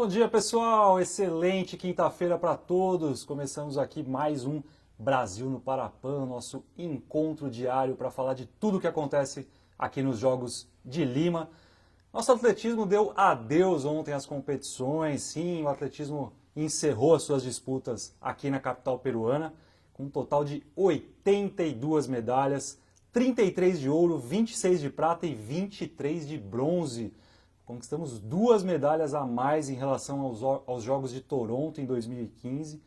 Bom dia, pessoal! Excelente quinta-feira para todos. Começamos aqui mais um Brasil no Parapan, nosso encontro diário para falar de tudo o que acontece aqui nos Jogos de Lima. Nosso atletismo deu adeus ontem às competições. Sim, o atletismo encerrou as suas disputas aqui na capital peruana, com um total de 82 medalhas, 33 de ouro, 26 de prata e 23 de bronze. Conquistamos 2 medalhas a mais em relação aos Jogos de Toronto em 2015.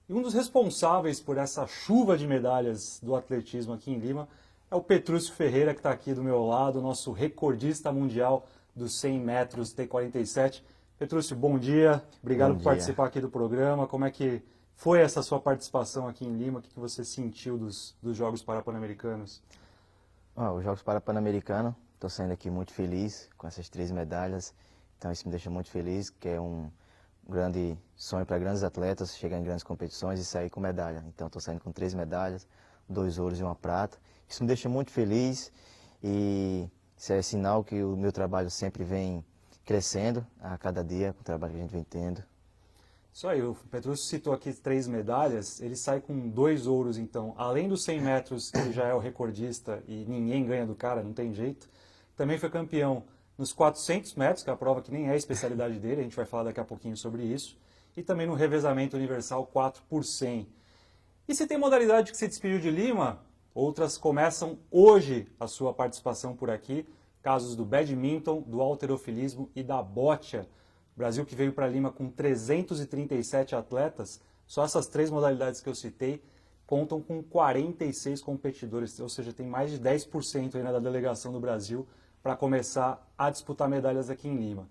E um dos responsáveis por essa chuva de medalhas do atletismo aqui em Lima é o Petrúcio Ferreira, que está aqui do meu lado, nosso recordista mundial dos 100 metros T47. Petrúcio, bom dia. Obrigado por participar aqui do programa. Como é que foi essa sua participação aqui em Lima? O que você sentiu dos Jogos Parapan-Americanos? Os Jogos Parapan-Americanos, estou saindo aqui muito feliz com essas 3 medalhas, então isso me deixa muito feliz, que é um grande sonho para grandes atletas, chegar em grandes competições e sair com medalha. Então estou saindo com 3 medalhas, 2 ouros e 1 prata. Isso me deixa muito feliz e isso é sinal que o meu trabalho sempre vem crescendo a cada dia, com o trabalho que a gente vem tendo. Isso aí, o Petrúcio citou aqui 3 medalhas, ele sai com 2 ouros, então, além dos 100 metros, que ele já é o recordista e ninguém ganha do cara, não tem jeito. Também foi campeão nos 400 metros, que é a prova que nem é a especialidade dele, a gente vai falar daqui a pouquinho sobre isso. E também no revezamento universal 4 por 100. E se tem modalidade que se despediu de Lima, outras começam hoje a sua participação por aqui. Casos do badminton, do halterofilismo e da bocha. O Brasil que veio para Lima com 337 atletas, só essas 3 modalidades que eu citei, contam com 46 competidores, ou seja, tem mais de 10% ainda da delegação do Brasil para começar a disputar medalhas aqui em Lima.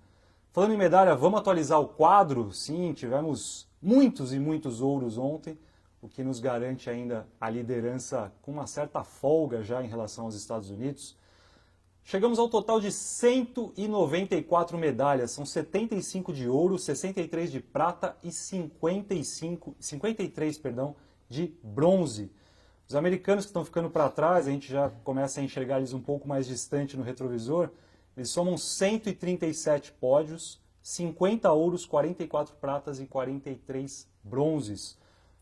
Falando em medalha, vamos atualizar o quadro? Sim, tivemos muitos e muitos ouros ontem, o que nos garante ainda a liderança com uma certa folga já em relação aos Estados Unidos. Chegamos ao total de 194 medalhas, são 75 de ouro, 63 de prata e 53 de bronze. Os americanos que estão ficando para trás, a gente já começa a enxergar eles um pouco mais distante no retrovisor, eles somam 137 pódios, 50 ouros, 44 pratas e 43 bronzes.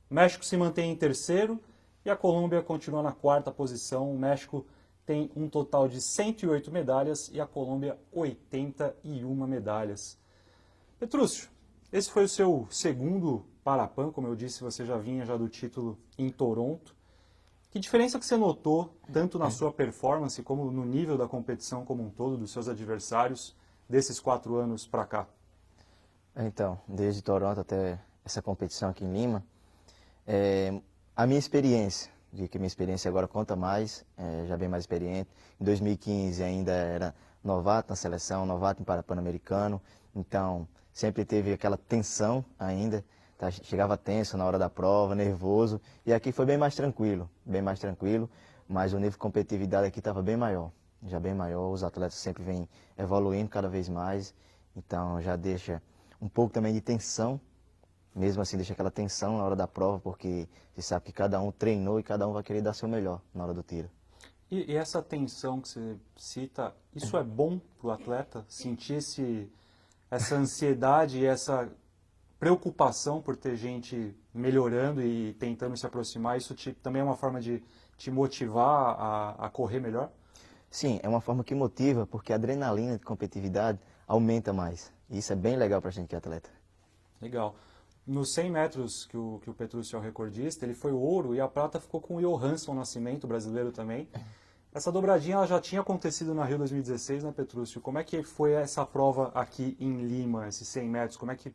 O México se mantém em terceiro e a Colômbia continua na 4ª posição. O México tem um total de 108 medalhas e a Colômbia 81 medalhas. Petrúcio, esse foi o seu segundo Parapan, como eu disse, você já vinha já do título em Toronto. Que diferença que você notou, tanto na sua performance como no nível da competição como um todo, dos seus adversários, desses 4 anos para cá? Então, desde Toronto até essa competição aqui em Lima, a minha experiência, de que minha experiência agora conta mais, já bem mais experiente. Em 2015 ainda era novato na seleção, novato em Parapan-Americano, então sempre teve aquela tensão ainda, tá? Chegava tenso na hora da prova, nervoso, e aqui foi bem mais tranquilo, mas o nível de competitividade aqui estava bem maior, já bem maior, os atletas sempre vêm evoluindo cada vez mais, então já deixa um pouco também de tensão. Mesmo assim, deixa aquela tensão na hora da prova, porque você sabe que cada um treinou e cada um vai querer dar seu melhor na hora do tiro. E essa tensão que você cita, isso é bom para o atleta? Sentir essa ansiedade e essa preocupação por ter gente melhorando e tentando se aproximar, isso também é uma forma de te motivar a correr melhor? Sim, é uma forma que motiva, porque a adrenalina de competitividade aumenta mais. E isso é bem legal para a gente que é atleta. Legal. Nos 100 metros que o Petrúcio é o recordista, ele foi ouro e a prata ficou com o Johansson Nascimento, brasileiro também. Essa dobradinha ela já tinha acontecido na Rio 2016, né, Petrúcio? Como é que foi essa prova aqui em Lima, esses 100 metros? Como é que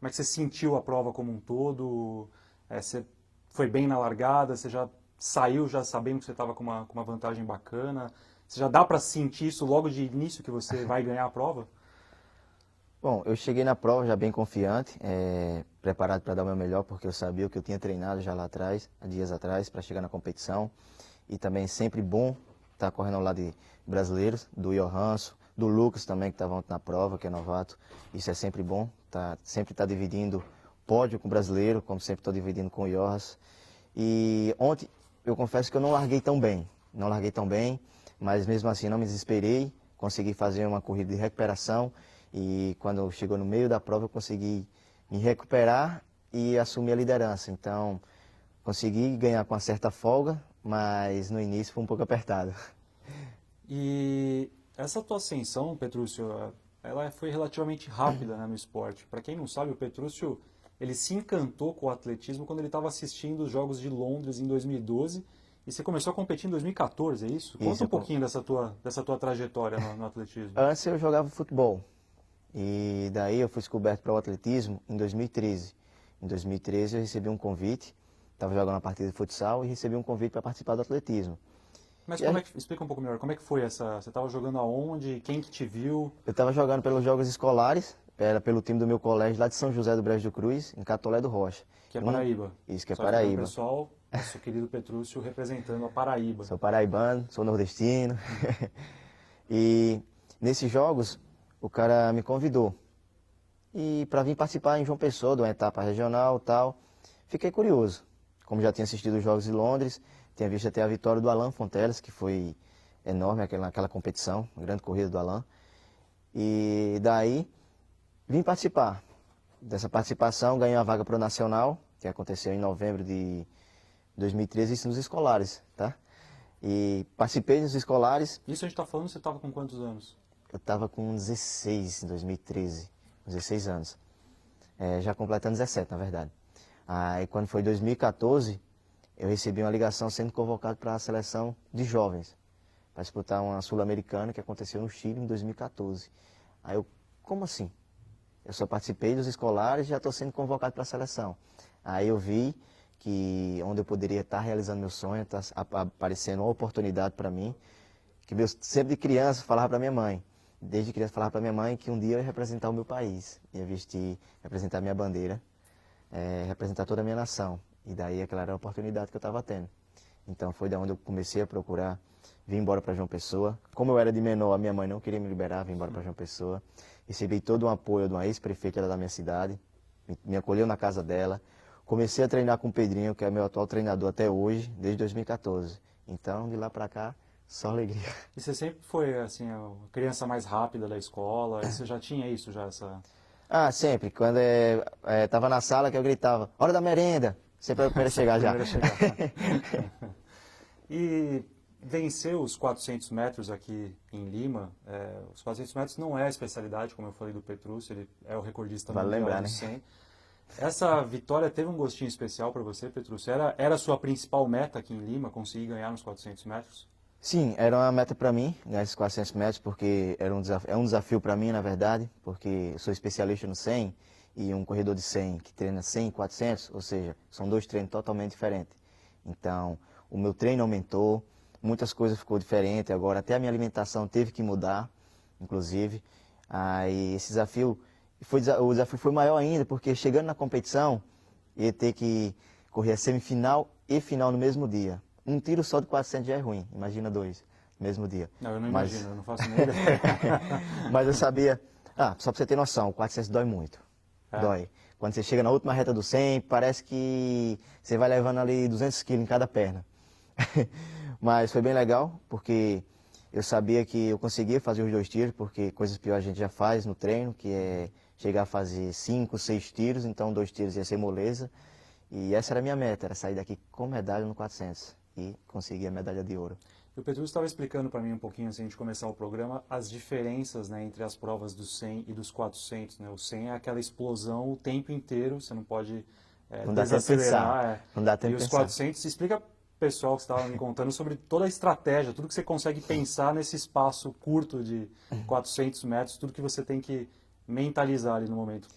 você sentiu a prova como um todo? Você foi bem na largada? Você já saiu já sabendo que você estava com uma vantagem bacana? Você já dá para sentir isso logo de início que você vai ganhar a prova? Bom, eu cheguei na prova já bem confiante, preparado para dar o meu melhor, porque eu sabia o que eu tinha treinado já lá atrás, há dias atrás, para chegar na competição. E também sempre bom estar correndo ao lado de brasileiros, do Johansson, do Lucas também, que estava ontem na prova, que é novato. Isso é sempre bom, sempre estar dividindo pódio com o brasileiro, como sempre estou dividindo com o Johansson. E ontem, eu confesso que eu não larguei tão bem, mas mesmo assim não me desesperei, consegui fazer uma corrida de recuperação E quando chegou no meio da prova, eu consegui me recuperar e assumir a liderança. Então, consegui ganhar com uma certa folga, mas no início foi um pouco apertado. E essa tua ascensão, Petrúcio, ela foi relativamente rápida, né, no esporte. Para quem não sabe, o Petrúcio, ele se encantou com o atletismo quando ele estava assistindo os Jogos de Londres em 2012 e você começou a competir em 2014, é isso? Conta Isso, um pouquinho dessa tua trajetória no atletismo. antes eu jogava futebol e daí eu fui descoberto para o atletismo em 2013. Em 2013 eu recebi um convite, estava jogando uma partida de futsal e recebi um convite para participar do atletismo. Mas E aí, explica um pouco melhor, como é que foi essa, você estava jogando aonde, quem que te viu? eu estava jogando pelos jogos escolares, era pelo time do meu colégio lá de São José do Brejo do Cruz, em Catolé do Rocha. Que é Paraíba. Isso, que é Só explicando, Paraíba. pessoal, nosso querido Petrúcio representando a Paraíba. Sou paraibano, sou nordestino. E nesses jogos, o cara me convidou. E para vir participar em João Pessoa, de uma etapa regional e tal, fiquei curioso. Como já tinha assistido os Jogos de Londres, tinha visto até a vitória do Alain Fonteles, que foi enorme aquela competição, a grande corrida do Alain. E daí vim participar. Dessa participação, ganhei uma vaga para o Nacional, que aconteceu em novembro de 2013, isso nos escolares, tá? E participei dos escolares, Isso a gente está falando, você estava com quantos anos? eu estava com 16 em 2013, 16 anos. Já completando 17, na verdade. Aí quando foi 2014, eu recebi uma ligação sendo convocado para a seleção de jovens, para disputar uma Sul-Americana que aconteceu no Chile em 2014. Aí eu, como assim? Eu só participei dos escolares e já estou sendo convocado para a seleção. Aí eu vi que onde eu poderia estar realizando meu sonho, está aparecendo uma oportunidade para mim, que eu sempre de criança falava para minha mãe, desde criança falava para minha mãe que um dia eu ia representar o meu país, ia vestir, representar minha bandeira, representar toda a minha nação. E daí aquela era a oportunidade que eu estava tendo. Então foi da onde eu comecei a procurar, vim embora para João Pessoa. Como eu era de menor, a minha mãe não queria me liberar, vim embora para João Pessoa. Recebi todo o apoio de uma ex-prefeita da minha cidade, me acolheu na casa dela. Comecei a treinar com o Pedrinho, que é meu atual treinador até hoje, desde 2014. Então, de lá para cá, só alegria. E você sempre foi, assim, a criança mais rápida da escola, e você já tinha isso, já essa... Ah, sempre. Quando estava na sala que eu gritava, hora da merenda. Sempre era o primeiro a chegar já. Primeiro a chegar. E vencer os 400 metros aqui em Lima, os 400 metros não é a especialidade, como eu falei do Petrúcio, ele é o recordista Vale mundial lembrar, do né? 100. Essa vitória teve um gostinho especial para você, Petrúcio? Era a sua principal meta aqui em Lima, conseguir ganhar nos 400 metros? Sim, era uma meta para mim, ganhar esses 400 metros, porque é um desafio para mim, na verdade, porque eu sou especialista no 100 e um corredor de 100 que treina 100 e 400, ou seja, são dois treinos totalmente diferentes. Então, o meu treino aumentou, muitas coisas ficou diferente, agora até a minha alimentação teve que mudar, inclusive. Aí esse desafio, o desafio foi maior ainda, porque chegando na competição, ia ter que correr a semifinal e final no mesmo dia. Um tiro só de 400 já é ruim, imagina dois no mesmo dia. Não, eu não Mas- imagino, eu não faço nem ideia. Mas eu sabia, só pra você ter noção, o 400 dói muito, dói. Quando você chega na última reta do 100, parece que você vai levando ali 200 quilos em cada perna. Mas foi bem legal, porque eu sabia que eu conseguia fazer os dois tiros, porque coisas piores a gente já faz no treino, que é chegar a fazer 5, 6 tiros, então 2 tiros ia ser moleza. E essa era a minha meta, era sair daqui com medalha no 400 e conseguir a medalha de ouro. E o Petrúcio estava explicando para mim um pouquinho, antes de a gente começar o programa, as diferenças, né, entre as provas dos 100 e dos 400. Né? O 100 é aquela explosão o tempo inteiro, você não pode Não dá tempo de desacelerar. pensar. Não dá tempo E de os pensar. 400, explica pro pessoal que estava me contando sobre toda a estratégia, tudo que você consegue pensar nesse espaço curto de 400 metros, tudo que você tem que mentalizar ali no momento.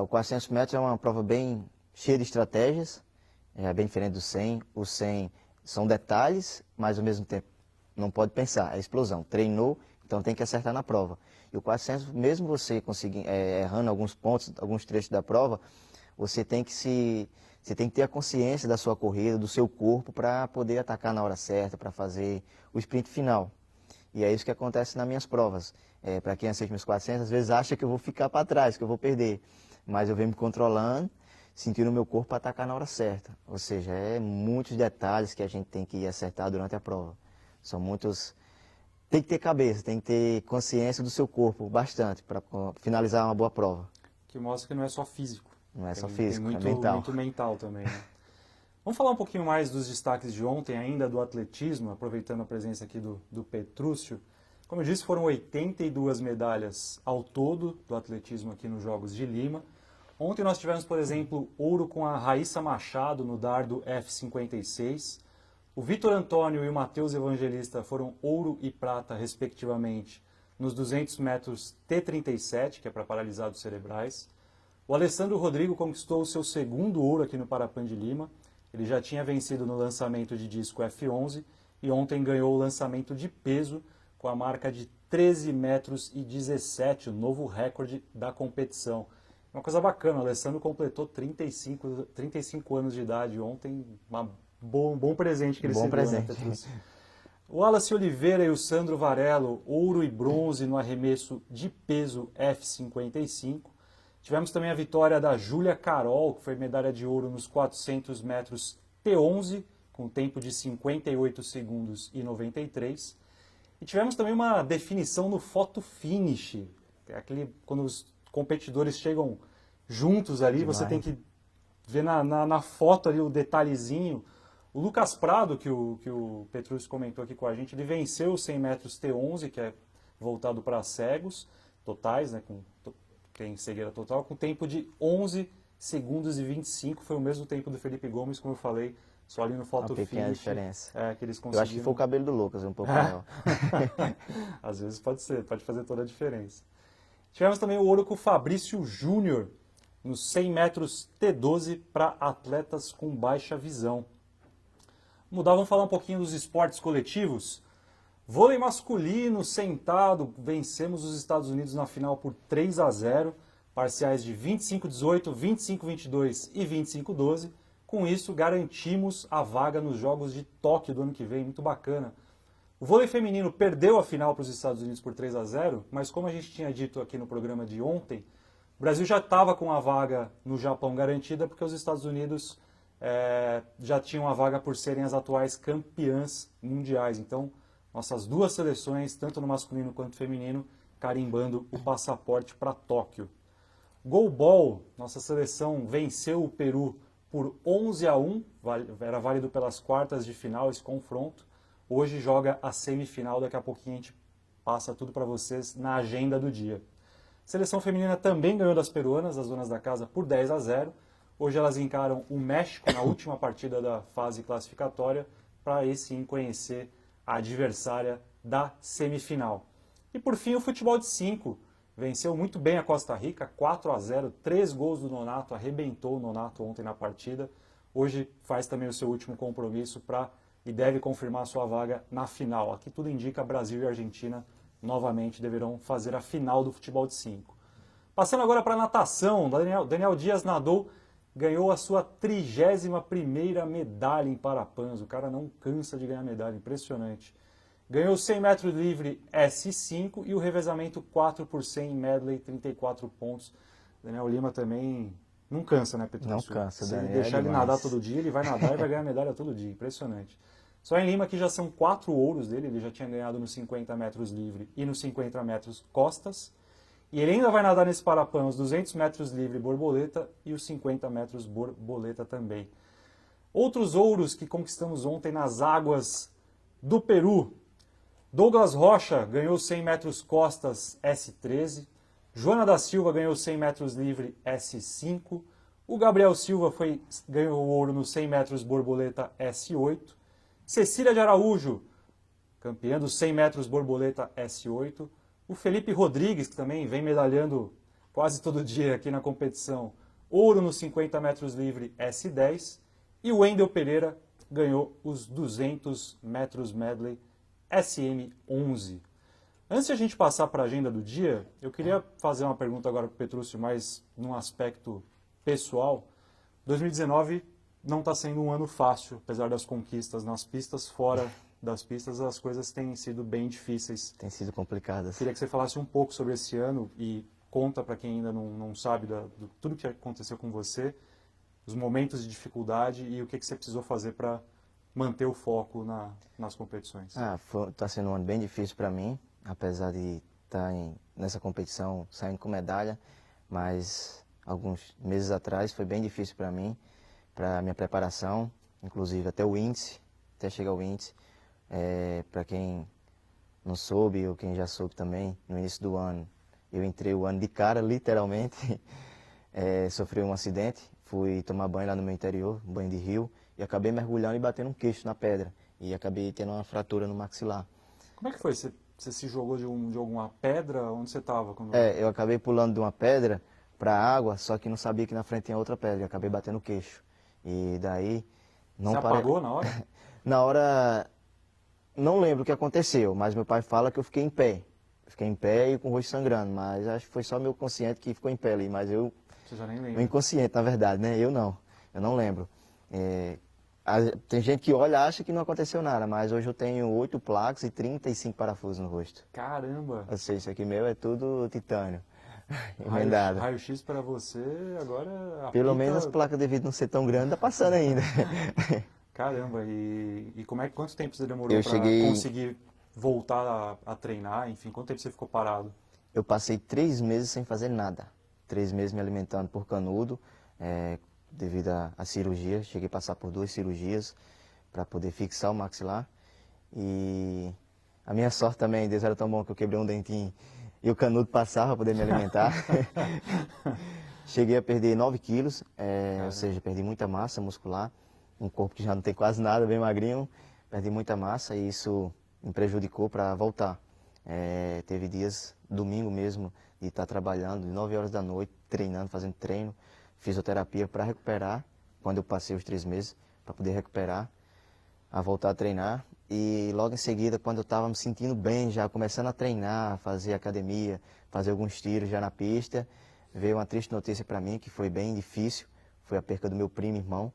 O 400 metros é uma prova bem cheia de estratégias, é bem diferente do 100. O 100 são detalhes, mas ao mesmo tempo não pode pensar, é explosão. Treinou, então tem que acertar na prova. E o 400, mesmo você conseguir, errando alguns pontos, alguns trechos da prova, você tem que ter a consciência da sua corrida, do seu corpo, para poder atacar na hora certa, para fazer o sprint final. E é isso que acontece nas minhas provas. Para quem assiste meus 400, às vezes acha que eu vou ficar para trás, que eu vou perder. Mas eu venho me controlando, sentindo o meu corpo para atacar na hora certa. Ou seja, muitos detalhes que a gente tem que acertar durante a prova. São muitos tem que ter cabeça, tem que ter consciência do seu corpo bastante para finalizar uma boa prova. Que mostra que não é só físico. Não é só Tem físico, muito, é mental. muito mental também, né? Vamos falar um pouquinho mais dos destaques de ontem, ainda do atletismo, aproveitando a presença aqui do Petrúcio. Como eu disse, foram 82 medalhas ao todo do atletismo aqui nos Jogos de Lima. Ontem nós tivemos, por exemplo, ouro com a Raíssa Machado no dardo F56. O Vitor Antônio e o Matheus Evangelista foram ouro e prata, respectivamente, nos 200 metros T37, que é para paralisados cerebrais. O Alessandro Rodrigo conquistou o seu segundo ouro aqui no Parapan de Lima. Ele já tinha vencido no lançamento de disco F11 e ontem ganhou o lançamento de peso com a marca de 13 metros e 17, o novo recorde da competição. Uma coisa bacana, o Alessandro completou 35 anos de idade ontem, um bom presente que ele Bom se deu, né, presente. Petrúcio? O Wallace Oliveira e o Sandro Varello, ouro e bronze no arremesso de peso F55. Tivemos também a vitória da Júlia Carol, que foi medalha de ouro nos 400 metros T11, com tempo de 58 segundos e 93. E tivemos também uma definição no photo finish, que é aquele quando os competidores chegam juntos ali, Demais. você tem que ver na foto ali o detalhezinho. O Lucas Prado, que o Petrúcio comentou aqui com a gente, ele venceu os 100 metros T11, que é voltado para cegos totais, né, tem cegueira total, com tempo de 11 segundos e 25, foi o mesmo tempo do Felipe Gomes, como eu falei, só ali no photo Uma pequena finish. diferença. Que eles Eu conseguiram. acho que foi o cabelo do Lucas, um pouco maior. Às vezes pode ser, pode fazer toda a diferença. Tivemos também o ouro com o Fabrício Júnior, nos 100 metros T12 para atletas com baixa visão. Vamos falar um pouquinho dos esportes coletivos. Vôlei masculino, sentado, vencemos os Estados Unidos na final por 3-0, parciais de 25-18, 25-22 e 25-12. Com isso, garantimos a vaga nos Jogos de Tóquio do ano que vem, muito bacana. O vôlei feminino perdeu a final para os Estados Unidos por 3-0, mas como a gente tinha dito aqui no programa de ontem, o Brasil já estava com a vaga no Japão garantida, porque os Estados Unidos já tinham a vaga por serem as atuais campeãs mundiais. Então, nossas duas seleções, tanto no masculino quanto no feminino, carimbando o passaporte para Tóquio. Goalball, nossa seleção venceu o Peru por 11-1, era válido pelas quartas de final esse confronto. Hoje joga a semifinal, daqui a pouquinho a gente passa tudo para vocês na agenda do dia. A seleção feminina também ganhou das peruanas, as donas da casa, por 10-0. Hoje elas encaram o México na última partida da fase classificatória, para aí sim conhecer a adversária da semifinal. E por fim o futebol de 5. Venceu muito bem a Costa Rica, 4-0, 3 gols do Nonato, arrebentou o Nonato ontem na partida. Hoje faz também o seu último compromisso e deve confirmar a sua vaga na final. Aqui tudo indica Brasil e Argentina novamente deverão fazer a final do futebol de 5. Passando agora para a natação, Daniel Dias nadou, ganhou a sua 31ª medalha em Parapans. O cara não cansa de ganhar medalha, impressionante. Ganhou 100 metros livre S5 e o revezamento 4 por 100 medley, 34 pontos. Daniel Lima também não cansa, né, Petrúcio? Não cansa, Se Daniel. deixar ele demais. nadar todo dia, ele vai nadar e vai ganhar medalha todo dia. Impressionante. Só em Lima que já são 4 ouros dele, ele já tinha ganhado nos 50 metros livre e nos 50 metros costas. E ele ainda vai nadar nesse Parapan os 200 metros livre borboleta e os 50 metros borboleta também. Outros ouros que conquistamos ontem nas águas do Peru. Douglas Rocha ganhou 100 metros costas S13. Joana da Silva ganhou 100 metros livre S5. O Gabriel Silva ganhou ouro nos 100 metros borboleta S8. Cecília de Araújo, campeã dos 100 metros borboleta S8. O Felipe Rodrigues, que também vem medalhando quase todo dia aqui na competição, ouro nos 50 metros livre S10. E o Wendel Pereira ganhou os 200 metros medley SM11. Antes de a gente passar para a agenda do dia, eu queria fazer uma pergunta agora para o Petrúcio, mais num aspecto pessoal. 2019 não está sendo um ano fácil, apesar das conquistas nas pistas. Fora das pistas, as coisas têm sido bem difíceis. Tem sido complicadas. Queria que você falasse um pouco sobre esse ano e conta para quem ainda não sabe tudo o que aconteceu com você, os momentos de dificuldade e o que você precisou fazer para manter o foco nas competições? Tá sendo um ano bem difícil para mim, apesar de estar nessa competição saindo com medalha, mas alguns meses atrás foi bem difícil para mim, para minha preparação, inclusive até o índice, até chegar ao índice. Para quem não soube, ou quem já soube também, no início do ano, eu entrei o ano de cara, literalmente, sofri um acidente, fui tomar banho lá no meu interior, banho de rio, e acabei mergulhando e batendo um queixo na pedra, e acabei tendo uma fratura no maxilar. Como é que foi? Você se jogou de alguma pedra? Onde você estava? Eu acabei pulando de uma pedra para a água, só que não sabia que na frente tinha outra pedra, e acabei batendo o queixo. E daí, não Você apagou na hora? Na hora, não lembro o que aconteceu, mas meu pai fala que eu fiquei em pé. Fiquei em pé e com o rosto sangrando, mas acho que foi só meu consciente que ficou em pé ali, mas eu... Você já nem lembra. Meu inconsciente, na verdade, né? Eu não lembro. Tem gente que olha e acha que não aconteceu nada, mas hoje eu tenho 8 placas e 35 parafusos no rosto. Caramba! Ou seja, isso aqui meu é tudo titânio, emendado. Raio-X para você, agora Pelo menos as placas de vidro não ser tão grandes, tá passando ainda. Caramba, e quanto tempo você demorou para conseguir voltar a treinar? Enfim, quanto tempo você ficou parado? Eu passei 3 meses sem fazer nada. 3 meses me alimentando por canudo, devido à cirurgia. Cheguei a passar por 2 cirurgias para poder fixar o maxilar. E a minha sorte também, Deus era tão bom que eu quebrei um dentinho e o canudo passava para poder me alimentar. Cheguei a perder 9 quilos, ou seja, perdi muita massa muscular. Um corpo que já não tem quase nada, bem magrinho. Perdi muita massa e isso me prejudicou para voltar. Teve dias, domingo mesmo, de estar trabalhando, de 9 horas da noite, treinando, fazendo treino, fisioterapia para recuperar, quando eu passei os 3 meses, para poder recuperar, a voltar a treinar. E logo em seguida, quando eu estava me sentindo bem, já começando a treinar, fazer academia, fazer alguns tiros já na pista, veio uma triste notícia para mim, que foi bem difícil, foi a perca do meu primo irmão,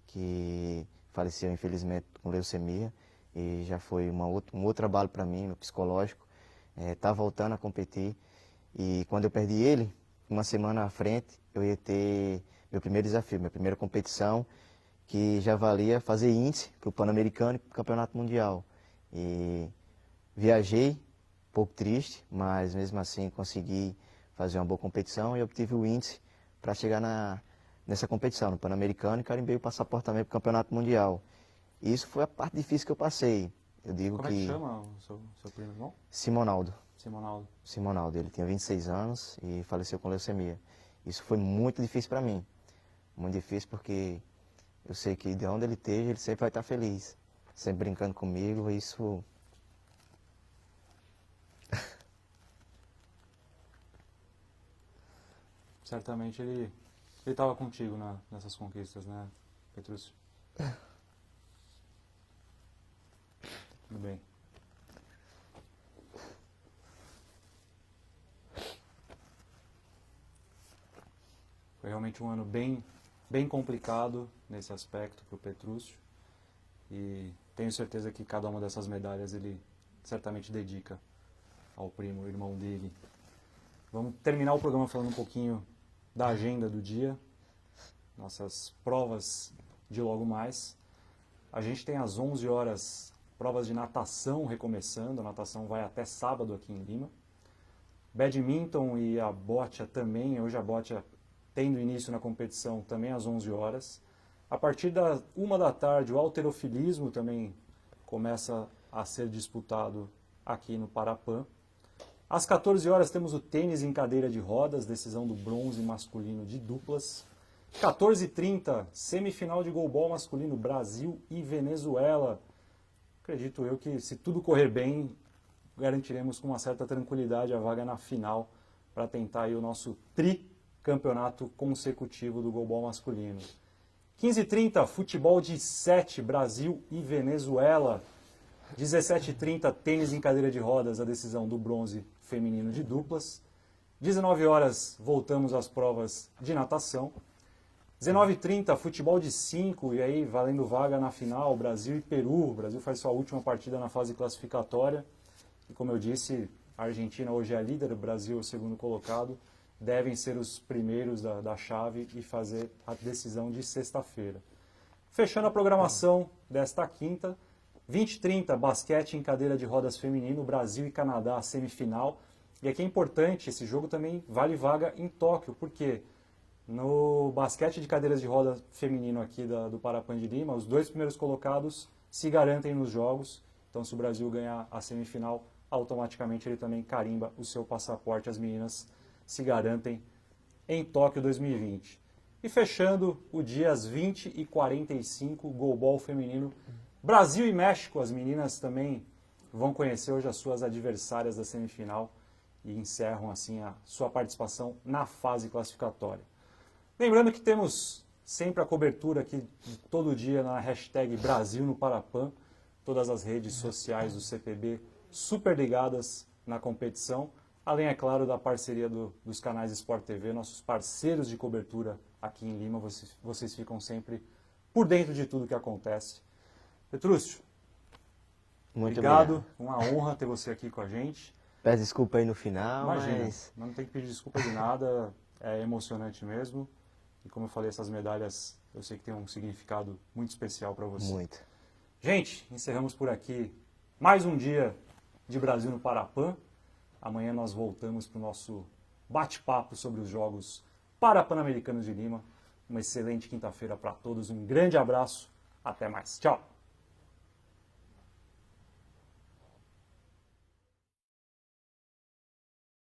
que faleceu infelizmente com leucemia, e já foi um outro trabalho para mim, no psicológico, tá voltando a competir. E quando eu perdi ele, uma semana à frente, eu ia ter meu primeiro desafio, minha primeira competição, que já valia fazer índice para o Pan-Americano e para o Campeonato Mundial. E viajei, um pouco triste, mas mesmo assim consegui fazer uma boa competição e obtive o índice para chegar nessa competição, no Pan-Americano, e carimbei o passaporte também para o Campeonato Mundial. E isso foi a parte difícil que eu passei. Eu digo Como é que chama o seu primo irmão? Simonaldo. Simonaldo. Ele tinha 26 anos e faleceu com leucemia. Isso foi muito difícil para mim. Muito difícil porque eu sei que de onde ele esteja, ele sempre vai estar feliz. Sempre brincando comigo, isso... Certamente ele estava contigo nessas conquistas, né, Petrúcio? Tudo bem. Foi realmente um ano bem complicado nesse aspecto para o Petrúcio. E tenho certeza que cada uma dessas medalhas ele certamente dedica ao primo, o irmão dele. Vamos terminar o programa falando um pouquinho da agenda do dia, nossas provas de logo mais. A gente tem às 11 horas provas de natação recomeçando, a natação vai até sábado aqui em Lima. Badminton e a bocha também, hoje a bocha tendo início na competição também às 11 horas. A partir da 1 da tarde, o halterofilismo também começa a ser disputado aqui no Parapan. Às 14 horas temos o tênis em cadeira de rodas, decisão do bronze masculino de duplas. 14h30, semifinal de goalball masculino, Brasil e Venezuela. Acredito eu que, se tudo correr bem, garantiremos com uma certa tranquilidade a vaga na final para tentar aí o nosso tricampeonato consecutivo do goalball masculino. 15h30, futebol de 7, Brasil e Venezuela. 17h30, tênis em cadeira de rodas, a decisão do bronze feminino de duplas. 19 horas, voltamos às provas de natação. 19h30, futebol de 5, e aí valendo vaga na final, Brasil e Peru. O Brasil faz sua última partida na fase classificatória. E como eu disse, a Argentina hoje é a líder, o Brasil é o segundo colocado. Devem ser os primeiros da chave e fazer a decisão de sexta-feira. Fechando a programação desta quinta, 20h30, basquete em cadeira de rodas feminino, Brasil e Canadá, semifinal. E aqui é importante, esse jogo também vale vaga em Tóquio, porque no basquete de cadeiras de roda feminino aqui do Parapan de Lima, os 2 primeiros colocados se garantem nos jogos. Então, se o Brasil ganhar a semifinal, automaticamente ele também carimba o seu passaporte. As meninas se garantem em Tóquio 2020. E fechando o dia às 20h45, goalball feminino, Brasil e México. As meninas também vão conhecer hoje as suas adversárias da semifinal e encerram assim a sua participação na fase classificatória. Lembrando que temos sempre a cobertura aqui de todo dia na hashtag Brasil no Parapan, todas as redes sociais do CPB super ligadas na competição, além, é claro, da parceria dos canais Sport TV, nossos parceiros de cobertura aqui em Lima, vocês ficam sempre por dentro de tudo que acontece. Petrúcio, Muito obrigado, uma honra ter você aqui com a gente. Peço desculpa aí no final, Imagina, mas... não tem que pedir desculpa de nada, é emocionante mesmo. E como eu falei, essas medalhas eu sei que tem um significado muito especial para você. Muito. Gente, encerramos por aqui mais um dia de Brasil no Parapan. Amanhã nós voltamos para o nosso bate-papo sobre os Jogos Parapan-Americanos de Lima. Uma excelente quinta-feira para todos, um grande abraço, até mais. Tchau!